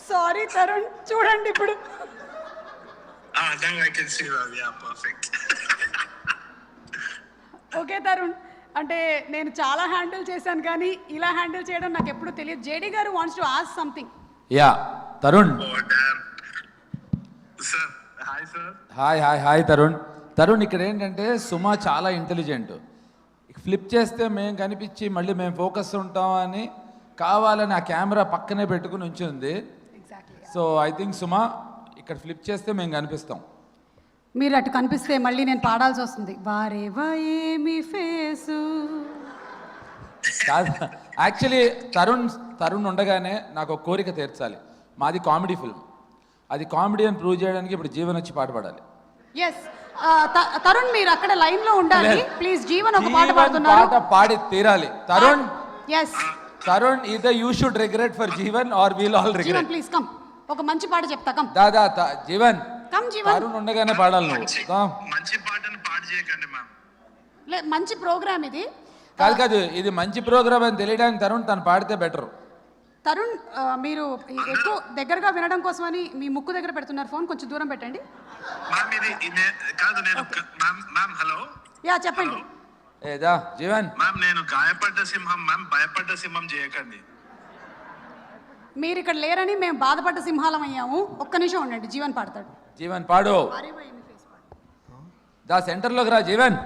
Sorry Tarun, చూడండి ఇప్పుడు. Now I can see well. Yeah, perfect. Okay Tarun, అంటే నేను చాలా హ్యాండిల్ చేశాను కానీ ఇలా హ్యాండిల్ చేయడం నాకు ఎప్పుడు తెలియదు. జేడి గారు wants to ask something. Yeah Tarun. Oh damn. Sir, hi sir. Hi Tarun. Tarun ఇక్కడ ఏంటంటే సుమా చాలా ఇంటెలిజెంట్. ఫ్లిప్ చేస్తే మేము కనిపించి మళ్ళీ మేము ఫోకస్ ఉంటాం అని కావాలని ఆ కెమెరా పక్కనే పెట్టుకుని ఉంచింది. సో ఐ థింక్ సుమా ఇక్కడ ఫ్లిప్ చేస్తే మేము కనిపిస్తాం. మీరు అటు కనిపిస్తే మళ్ళీ నేను పాడాల్సి వస్తుంది. వారేవా ఏమి ఫేసు. కాదు, యాక్చువల్లీ తరుణ్ ఉండగానే నాకు ఒక కోరిక తీర్చాలి. మాది కామెడీ ఫిల్మ్, అది కామెడీ అని ప్రూవ్ చేయడానికి ఇప్పుడు జీవన్ వచ్చి పాట పాడాలి. ఎస్ తరుణ్, మీరు అక్కడ లైన్ లో ఉండాలి ప్లీజ్. జీవన్ ఒక పాట పాడుతున్నారు, పాట పాడి తీరాలి. Tarun yes Tarun, either you should regret for Jeevan or we'll all regret. Jeevan please come, ఒక మంచి పాట చెప్తా. Come dada Jeevan, come Jeevan. తరుణ్ ఉండగానే పాడాలి నువ్వు. మంచి పాటను పాడు చేయకండి మ్యామ్. మంచి ప్రోగ్రామ్ ఇది. కాదు, ఇది మంచి ప్రోగ్రామ్ అని తెలియడానికి తరుణ్ తను పాడితే బెటర్. తరుణ్ మీరు ఎక్కువ దగ్గరగా వినడం కోసమని మీ ముక్కు దగ్గర పెడుతున్నారు ఫోన్, కొంచెం దూరం పెట్టండి. మ్యామ్ ఇది కాదు, నేను మ్యామ్ హలో. యా చెప్పండి. ఏదా జీవన్. మ్యామ్ నేను గాయపడ్డ సింహం మ్యామ్, భయపడ్డ సింహం చేయకండి. మీరు ఇక్కడ లేరని మేము బాధపడ్డ సింహాలం అయ్యాము. ఒక్క నిమిషం ఉండండి, జీవన్ పాడతాడు. జీవన్ పాడు. దా సెంటర్లోకి రా జీవన్.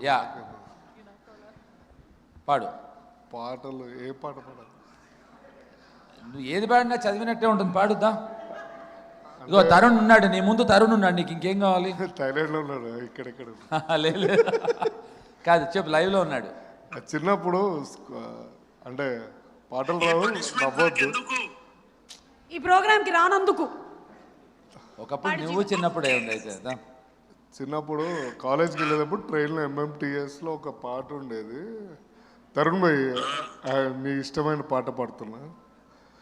యా పాడు. పాటలు ఏ పాట పాడాలి? నువ్వు ఏది పాడినా చదివినట్టే ఉంటుంది, పాడుద్దా. ఇగో తరుణ్ ఉన్నాడు నీ ముందు, తరుణ్ ఉన్నాడు, నీకు ఇంకేం కావాలి? థైలాండ్లో ఉన్నాడు, ఇక్కడెక్కడ లేదు కాదు, చెప్పు, లైవ్లో ఉన్నాడు. చిన్నప్పుడు అంటే పాటలు రావు, నవ్వద్దు. ఈ ప్రోగ్రామ్కి రానందుకు. ఒకప్పుడు నువ్వు చిన్నప్పుడే ఉంది అయితే. చిన్నప్పుడు కాలేజ్కి వెళ్ళేటప్పుడు ట్రైన్లో ఎంఎంటీఎస్లో ఒక పాట ఉండేది. తరుణ్ భాయ్ మీ ఇష్టమైన పాట పాడుతున్నా.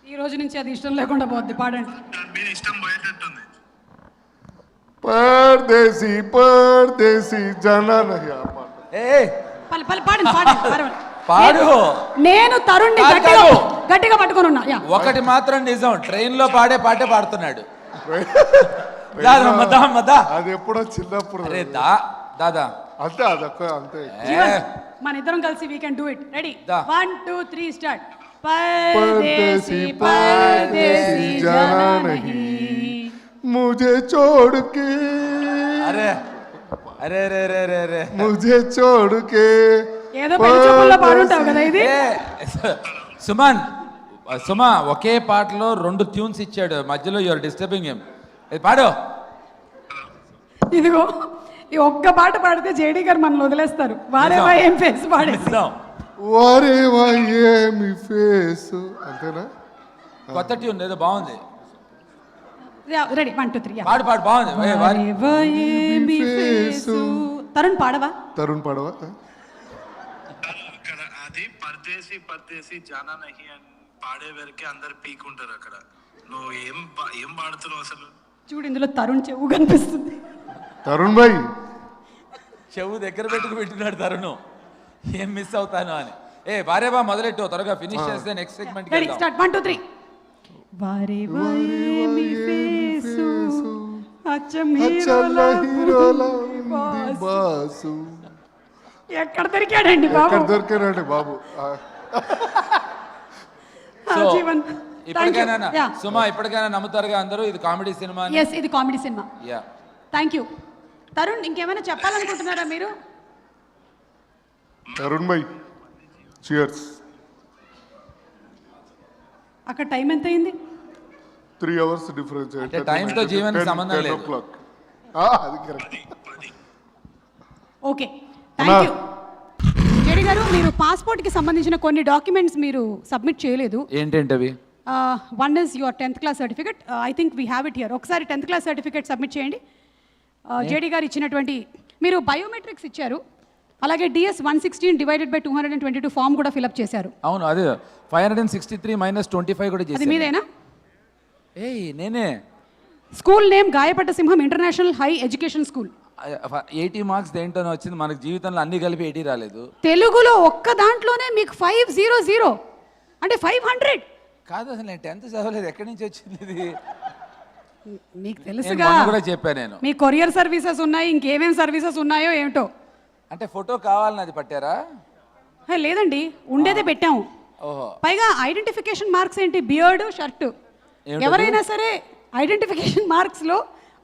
ఈ రోజు నుంచి అది ఇష్టం లేకుండా పోద్ది, పాడండి. మీరు ఇష్టం పోయేటట్టుంది. పర్దేశీ పర్దేశీ జానా నహీ. ఆ పాట పాడండి. పాడు. నేను తరుణ్ గట్టిగా పట్టుకొని ఉన్నా. ఒకటి మాత్రం నిజం, ట్రైన్ లో పాడే పాటే పాడుతున్నాడు. అది ఎప్పుడో చిన్నప్పుడు. దాదా అంతే, అదొక్క అంతే. మన ఇద్దరం కలిసి we can do it. Ready, 1 2 3 start. परदेसी परदेसी जाना नहीं मुझे छोड़ के. अरे अरे रे रे रे रे मुझे छोड़ के. ఏదో పెళ్లిచూపుల్లో పాడుంటావు కదా ఇది. సుమా ఒకే పాటలో 2 ట్యూన్స్ ఇచ్చాడు, మధ్యలో యూఆర్ డిస్టర్బింగ్ హిమ్. పాడు. ఇదిగో ఈ ఒక్క పాట పాడితే జేడీ గారు మనల్ని వదిలేస్తారు. వారేవా ఏం ఫేస్ పాడేస్తాం. వారేవా ఏమి ఫేసు, అంతేనా? కొత్త ట్యూన్ ఏదో బాగుంది. రెడీ, 1 2 3. పాడు బాగుంది. వారేవా ఏమి ఫేసు. తరుణ్ పాడవా? తరుణ్ పాడవా? అక్కడ అది పర్దేశీ పర్దేశీ జానా నహి అని పాడే వరకే అందరు పీకుంటారు అక్కడ. నువ్వు ఏం పాడుతున్నావు అసలు? చూడు, ఇందులో తరుణ్ చెవు కనిపిస్తుంది. తరుణ్ భాయ్ చెవు దగ్గర పెట్టుకు పెట్టినాడు తరుణ్, ఏం మిస్ అవుతాను అని. వారేవా మొదలెట్టు, త్వరగా ఫినిష్ చేస్తే నెక్స్ట్ సెగ్మెంట్ కి వెళ్దాం. స్టార్ట్ 1 2 3. వారేవా ఏమి ఫేసు అచ్చం హీరోలా బాసు. ఎక్కడ దొరికాడండి బాబు? ఎక్కడ దొరికాడండి బాబు? జీవన్ ఇప్పటికైనా సుమా, ఇప్పటికైనా నమ్ముతారుగా అందరూ ఇది కామెడీ సినిమా? yes, ఇది comedy cinema. Yeah, thank you. Tarun, ఇంకేమైనా చెప్పాలనుకుంటున్నారా మీరు? తరుణ్ భాయ్ చియర్స్. అక్కడ టైం ఎంత అయింది? 3 hours డిఫరెన్స్. అంటే టైం తో జీవన్ సంబంధం లేదు. అది correct. Okay, thank you. JD గారు, మీరు పాస్పోర్ట్ కి సంబంధించిన కొన్ని డాక్యుమెంట్స్ మీరు సబ్మిట్ చేయలేదు. ఏంటంటవి? One is your 10th class certificate. I think we have it here. ఒకసారి 10th క్లాస్ సర్టిఫికెట్ సబ్మిట్ చేయండి. జేడి గారు ఇచ్చినటువంటి, మీరు బయోమెట్రిక్స్ ఇచ్చారు, అలాగే DS 116 డివైడెడ్ బై 222 ఫామ్ కూడా ఫిల్అప్ చేశారు. అవును, అదే 563 - 25 కూడా చేశారు. అది మీదేనా? నేనే. School name Gayapadda Simham international high education school. 80 marks దేంటోనే వచ్చింది, మనకు జీవితంలో అన్ని కలిపి 80 రాలేదు. తెలుగులో ఒక్క దాంట్లోనే మీకు 500 అంటే 500. కాదు అసలు నేను 10th చదవలేదు, ఎక్కడి నుంచి వచ్చింది ఇది? మీకు నేను తెలుసుగా మొన్న కూడా చెప్పాను నేను. మీ కొరియర్ సర్వీసెస్ ఉన్నాయి, ఇంకేమేం సర్వీసెస్ ఉన్నాయో ఏమిటో. అంటే ఫోటో కావాలని అది పట్టారా? లేదండి, ఉండేదే పెట్టాము. ఓహో, పైగా ఐడెంటిఫికేషన్ మార్క్స్ ఏంటి, బియర్డ్, షర్ట్. ఏమిటది? ఎవరైనా సరే ఐడెంటిఫికేషన్ మార్క్స్లో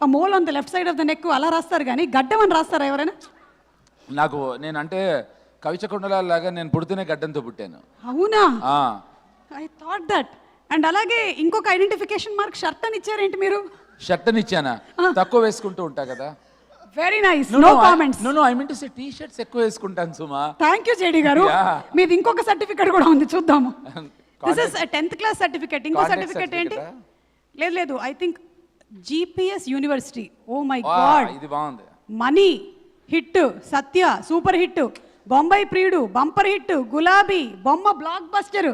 ఆ mole on the left side of the neck అలా రాస్తారు, కానీ గడ్డం అని రాస్తారా ఎవరైనా? నాకు నేనంటే కవిచకుండలాగా నేను పుడితేనే గడ్డంతో పుట్టాను. అవునా? ఆ, ఐ థాట్ దట్. అండ్ అలాగే ఇంకొక ఐడెంటిఫికేషన్ మార్క్ షర్ట్ అని ఇచ్చారేంటి మీరు? షర్ట్ అని ఇచ్చానా? తక్కువ వేసుకుంటూ ఉంటా కదా. Very nice, no comments. No I mean to say T shirts ఎక్కువ వేసుకుంటాను సుమా. థ్యాంక్ యూ జేడి గారు. Yeah. మీది ఇంకొక సర్టిఫికెట్ కూడా ఉంది, చూద్దాము. This is 10th class certificate. ఇంకో Contact సర్టిఫికెట్ ఏంటి? certificate లేదు, I think GPS university. Oh my వా, గాడ్, ఇది బాగుంది. Money hit, Satya super hit, Bombay Priyudu bumper hit, Gulabi బొమ్మ blockbuster.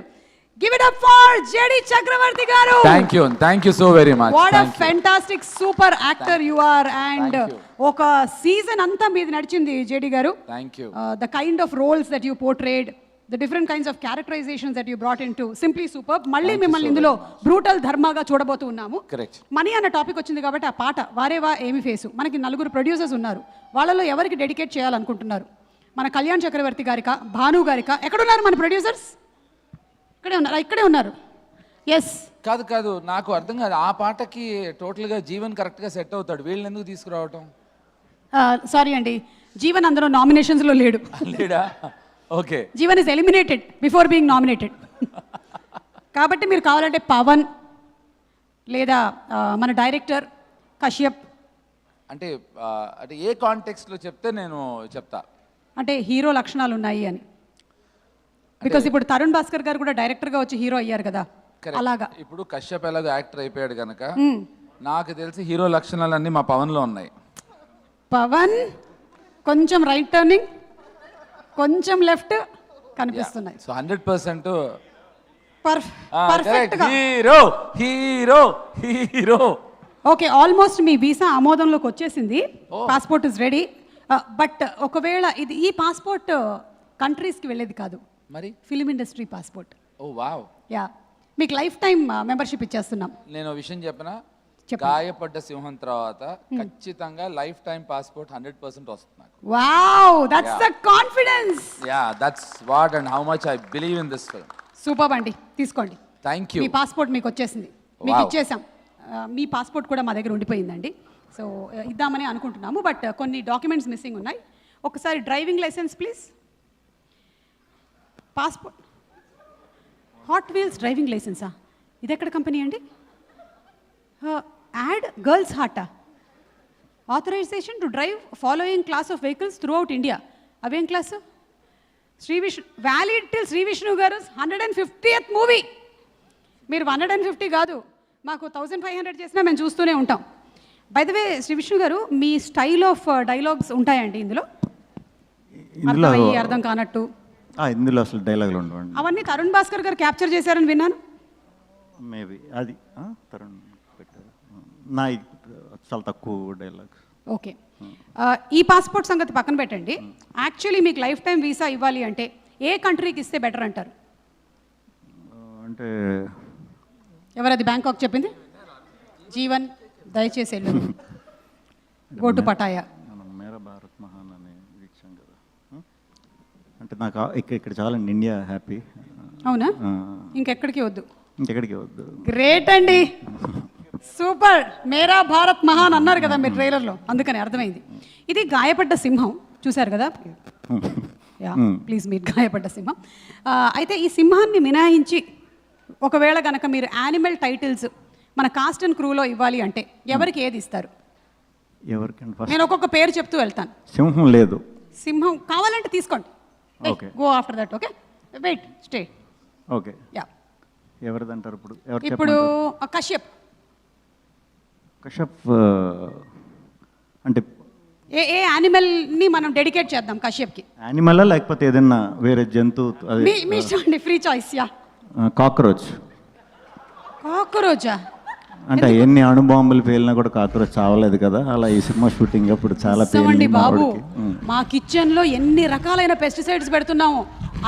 Give it up for JD Chakravarthy గారు. Thank you so very much. What a fantastic super actor you are. And Thank you. ఒక season అంతా మీది నడిచింది జేడి గారు. Thank you. The kind of roles that you portrayed, the different kinds of characterizations that you brought into, simply superb. మళ్ళీ మిమ్మల్ని ఇందులో brutal ధర్మాగా చూడబోతూ ఉన్నాము. Correct. Money అన్న టాపిక్ వచ్చింది కాబట్టి ఆ పాట వారేవా ఏమి ఫేసు. మనకి 4 ప్రొడ్యూసర్స్ ఉన్నారు, వాళ్ళలో ఎవరికి డెడికేట్ చేయాలనుకుంటున్నారు? మన కళ్యాణ్ చక్రవర్తి గారికా, భాను గారికా? ఎక్కడున్నారు మన ప్రొడ్యూసర్స్? ఇక్కడే ఉన్నారు. ఎస్. కాదు నాకు అర్థం కాదు, ఆ పాటకి టోటల్గా జీవన్ కరెక్ట్గా సెట్ అవుతాడు, వీళ్ళని ఎందుకు తీసుకురావటం? సారీ అండి, జీవన్ అందులో నామినేషన్స్లో లేడు. లేడా? Okay. Jeevan is eliminated before being nominated. కాబట్టి మీరు కావాలంటే పవన్ లేదా మన డైరెక్టర్ కశ్యప్, అంటే అంటే ఏ కాంటెక్స్ట్లో చెప్తే నేను చెప్తా. అంటే హీరో లక్షణాలు ఉన్నాయి అని. బికాస్ ఇప్పుడు తరుణ్ భాస్కర్ గారు కూడా డైరెక్టర్గా వచ్చి హీరో అయ్యారు కదా, Correct. అలాగా. ఇప్పుడు కశ్యప్ ఎలాగో యాక్టర్ అయిపోయాడు కనుక నాకు తెలిసి హీరో లక్షణాలన్నీ మా పవన్లో ఉన్నాయి. పవన్ కొంచెం రైట్ టర్నింగ్, కొంచెం లెఫ్ట్ కనిపిస్తున్నాయి. సో 100% పర్ఫెక్ట్ గా. Hero hero hero. Okay, almost మీ వీసా ఆమోదంలోకి వచ్చేసింది. Passport is ready. బట్ ఒకవేళ ఈ పాస్పోర్ట్ కంట్రీస్కి వెళ్ళేది కాదు, మరి ఫిలిం ఇండస్ట్రీ పాస్పోర్ట్. ఓ వావ్. యా, మీకు లైఫ్ టైం మెంబర్షిప్ ఇచ్చేస్తున్నాం. నేను విషయం చెప్పనా, చెప్పండి. గాయపడ్డ సింహం తర్వాత ఖచ్చితంగా లైఫ్ టైం పాస్పోర్ట్ 100% వస్తుంది నాకు. Wow, that's the confidence. Yeah, that's what and how much I believe in this film. Super అండి, తీసుకోండి. Thank you. మీ పాస్పోర్ట్ మీకు వచ్చేసింది, మీకు ఇచ్చేసాం. మీ పాస్పోర్ట్ కూడా మా దగ్గర ఉండిపోయిందండి. సో ఇద్దామని అనుకుంటున్నాము, బట్ కొన్ని డాక్యుమెంట్స్ మిస్సింగ్ ఉన్నాయి. ఒకసారి driving licence please, passport, hot wheels driving లైసెన్సా? ఇది ఎక్కడ కంపెనీ అండి? యాడ్ గర్ల్స్ హాటా, authorisation to drive following class of vehicles throughout India. అవేం class? Shri Vishnu, valid till Shri Vishnu గారు 150th మూవీ. మీరు 150 కాదు, మాకు 1500 చేసినా మేము చూస్తూనే ఉంటాం. By the way Shri Vishnu గారు, మీ స్టైల్ ఆఫ్ డైలాగ్స్ ఉంటాయండి ఇందులో? అర్థమయ్యి అర్థం కానట్టు ఇందులో అసలు డైలాగులు ఉండవండి. అవన్నీ తరుణ్ భాస్కర్ గారు క్యాప్చర్ చేశారని విన్నాను. మేబీ అది తరుణ్ పెట్టారు. నా చాలా తక్కువ డైలాగ్స్. ఓకే, ఈ పాస్పోర్ట్ సంగతి పక్కన పెట్టండి. యాక్చువల్లీ మీకు లైఫ్ టైం వీసా ఇవ్వాలి అంటే ఏ కంట్రీకి ఇస్తే బెటర్ అంటారు? అంటే ఎవరది బ్యాంకాక్ చెప్పింది? జీవన్, దయచేసి వెళ్ళు. Goat Pattaya. మనం మేరా భారత్ మహాన్ అని ఇచ్చాం కదా. అంటే నాకు ఇక్కడ చాలా ఇండియా హ్యాపీ. అవునా? ఇంకెక్కడికి వద్దు, ఇంకెక్కడికి వద్దు. గ్రేట్ అండి, సూపర్. మేరా భారత్ మహాన్ అన్నారు కదా మీరు ట్రైలర్లో, అందుకని అర్థమైంది. ఇది గాయపడ్డ సింహం, చూశారు కదా? యా, ప్లీజ్, మీరు గాయపడ్డ సింహం. అయితే ఈ సింహాన్ని మినహాయించి ఒకవేళ కనుక మీరు యానిమల్ టైటిల్స్ మన కాస్ట్ అండ్ క్రూలో ఇవ్వాలి అంటే ఎవరికి ఏది ఇస్తారు? ఎవరికంటే నేను ఒక్కొక్క పేరు చెప్తూ వెళ్తాను. సింహం లేదు. సింహం కావాలంటే తీసుకోండి. Okay, go after that. Okay, wait, stay. Okay, yeah. ఎవరిదంటారు ఇప్పుడు? ఇప్పుడు కశ్యప్. కశ్యప్ అంటే ఏ యానిమల్ని మనం డెడికేట్ చేద్దాం కశ్యప్కి? యానిమల్ లేకపోతే ఏదైనా వేరే జంతువు? మీ ఇష్టం, ఫ్రీ చాయిస్. యా. కాక్రోచ్. కాక్రోచా? అంటే ఎన్ని అణుబాంబులు పేలినా కూడా కాక్రోచ్ చావలేదు కదా, అలా ఈ సినిమా షూటింగ్ అప్పుడు చాలా నిజమండి బాబు, మా కిచెన్లో ఎన్ని రకాలైన పెస్టిసైడ్స్ పెడుతున్నాము,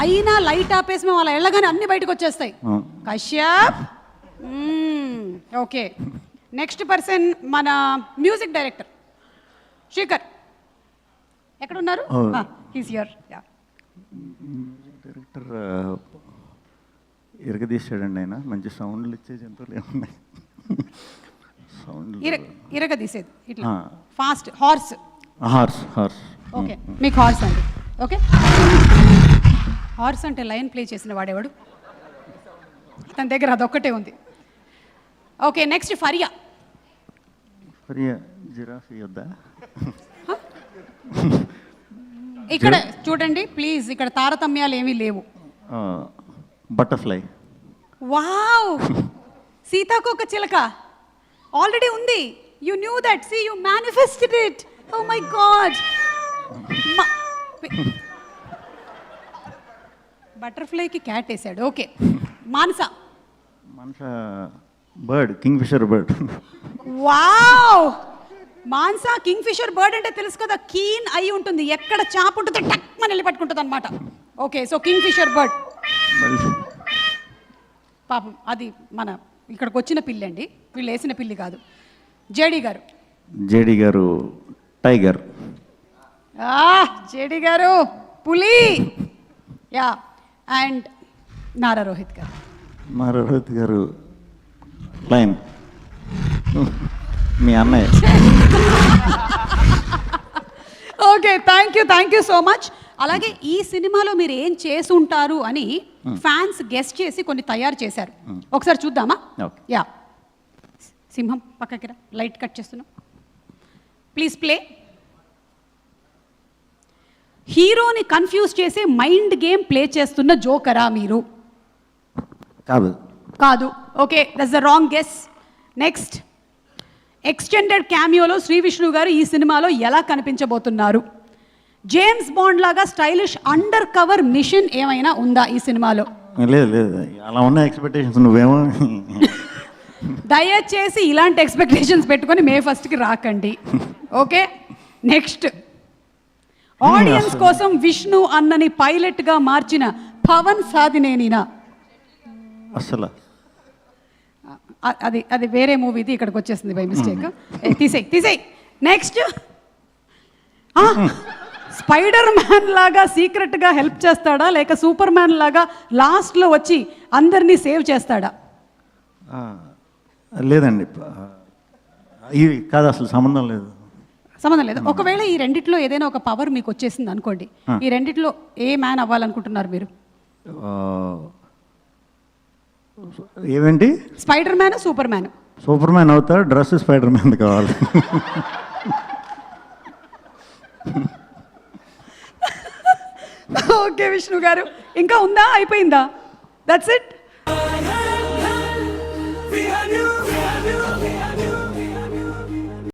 అయినా లైట్ ఆపేసి మేము అలా వెళ్ళగానే అన్ని బయటకు వచ్చేస్తాయి. ఆ. కశ్యప్. ఓకే, నెక్స్ట్ పర్సన్ మన మ్యూజిక్ డైరెక్టర్ శ్రీకర్ ఎక్కడ ఉన్నారు? He's here. యా, డైరెక్టర్ ఇరగదీశాడండి ఆయన. మంచి సౌండ్లు ఇచ్చే జంతువులు ఏమున్నాయి? సౌండ్ ఇరగదీసేది ఇట్లా ఫాస్ట్ హార్స్. హార్స్. ఓకే, మీకు హార్స్ అండి. ఓకే, హార్స్ అంటే లయన్ ప్లే చేసిన వాడేవాడు, తన దగ్గర అదొక్కటే ఉంది. Okay, next Faria. జిరాఫీ వద్దా? ఇక్కడ చూడండి ప్లీజ్, ఇక్కడ తారతమ్యాలు ఏమీ లేవు. బటర్ఫ్లై. వావ్, సీతాకోక చిలక ఆల్రెడీ ఉంది. You knew that, see you manifested it. Oh my God. బటర్ఫ్లైకి క్యాట్ వేసాడు. Okay, Manasa. Bird, kingfisher bird. Wow, Mansa kingfisher bird అంటే తెలుసు కదా, కీన్ అయి ఉంటుంది, ఎక్కడ చాప ఉంటుందో టక్ మన వెళ్ళి పట్టుకుంటుంది అనమాట. Okay, so kingfisher bird. పాపం అది మన ఇక్కడికి వచ్చిన పిల్లి అండి, వీళ్ళు వేసిన పిల్లి కాదు. జేడి గారు టైగర్. జేడి గారు పులి. యా, అండ్ నారా రోహిత్ గారు లైన్. మీ అన్నయ్య. Okay, thank you so much. అలాగే ఈ సినిమాలో మీరు ఏం చేసి ఉంటారు అని ఫ్యాన్స్ గెస్ట్ చేసి కొన్ని తయారు చేశారు, ఒకసారి చూద్దామా? యా, సింహం పక్కకి రా, లైట్ కట్ చేస్తున్నాం, ప్లీజ్ ప్లే. హీరోని కన్ఫ్యూజ్ చేసి మైండ్ గేమ్ ప్లే చేస్తున్న జోకరా మీరు? కాదు. Okay, that's the wrong guess. Next, extended క్యామియోలో శ్రీ విష్ణు గారు ఈ సినిమాలో ఎలా కనిపించబోతున్నారు? జేమ్స్ బాండ్ లాగా స్టైలిష్ అండర్ కవర్ మిషన్ ఏమైనా ఉందా ఈ సినిమాలో? లేదు, అలా ఉన్న ఎక్స్పెక్టేషన్స్ నువ్వేమో. దయచేసి ఇలాంటి ఎక్స్పెక్టేషన్స్ పెట్టుకొని మే 1కి రాకండి. ఓకే, నెక్స్ట్, ఆడియన్స్ కోసం విష్ణు అన్నని పైలట్గా మార్చిన పవన్ సాధినేనినా? అసలు అది వేరే మూవీది, ఇక్కడికి వచ్చేసింది బై మిస్టేక్. తీసేయ్. నెక్స్ట్, స్పైడర్ మ్యాన్ లాగా సీక్రెట్గా హెల్ప్ చేస్తాడా, లేక సూపర్ మ్యాన్ లాగా లాస్ట్లో వచ్చి అందరినీ సేవ్ చేస్తాడా? లేదండి, ఇవి కాదు, అసలు సంబంధం లేదు. ఒకవేళ ఈ రెండిట్లో ఏదైనా ఒక పవర్ మీకు వచ్చేసింది అనుకోండి, ఈ రెండిట్లో ఏ మ్యాన్ అవ్వాలనుకుంటున్నారు మీరు? ఏమేంటి? Spider man, superman. Superman అవుతా, డ్రెస్ స్పైడర్ మ్యాన్ కావాలి. ఓకే విష్ణు గారు, ఇంకా ఉందా, అయిపోయిందా? That's it.